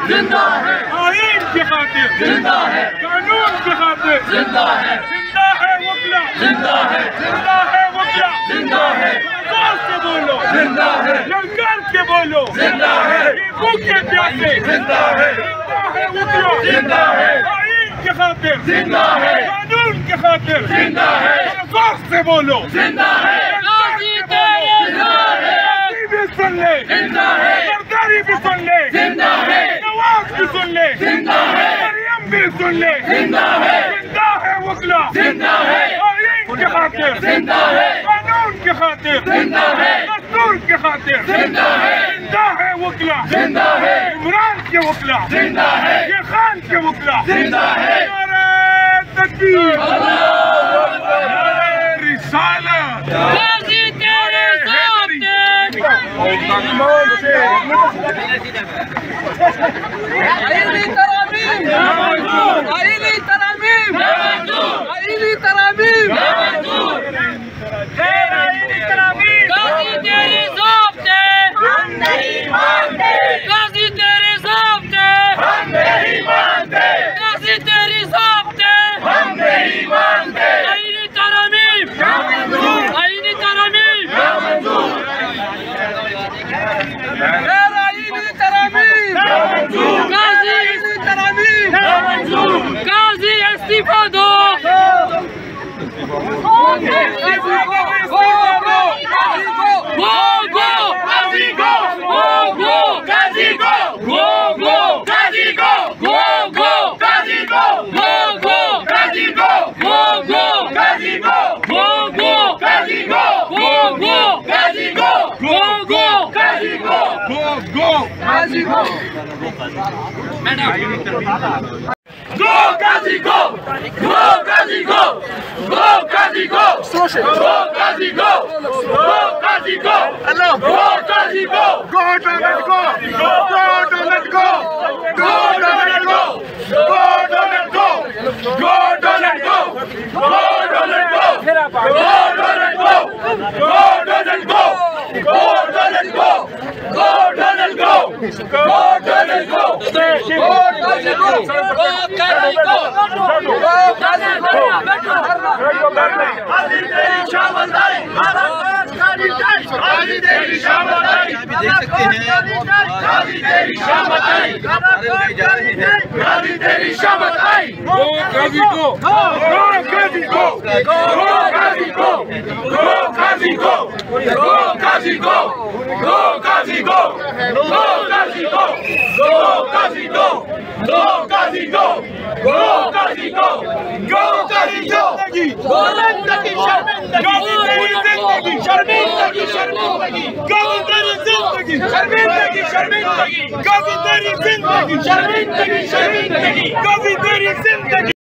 जिंदा है आईन के खातिर, जिंदा है कानून के खातिर, जिंदा है वकीला, जिंदा है वकीला, जिंदा है जोर से बोलो, जिंदा है लड़कर के बोलो, जिंदा है भूखे प्यासे, जिंदा है वकीला, जिंदा है आईन के खातिर, जिंदा है कानून के खातिर, जिंदा है जोर से बोलो, जिंदा है सुन ले, जिंदा है सरकारी भी सुन ले, जिंदा है नवाज भी सुन ले, जिंदा है मरियम भी सुन ले, जिंदा है वकीला, जिंदा है आईन के खातिर, जिंदा है कानून के खातिर, जिंदा है दस्तूर के खातिर, जिंदा है वकीला, जिंदा है इमरान के वकीला, जिंदा है ये खान के वकीला, जिंदा है नारे तकबीर, नारे रिसालत, Go Ghazi go! Go Ghazi go! Go Ghazi go! Go Ghazi go! Go Ghazi go! Hello! Go Ghazi go! Go Donald go! Go Donald go! Go Donald go! Go Donald go! Go Donald go! Go Donald go! Go Donald go! Go Donald go! Go Donald go! Go Donald go! Go Donald go! शर्मिंदगी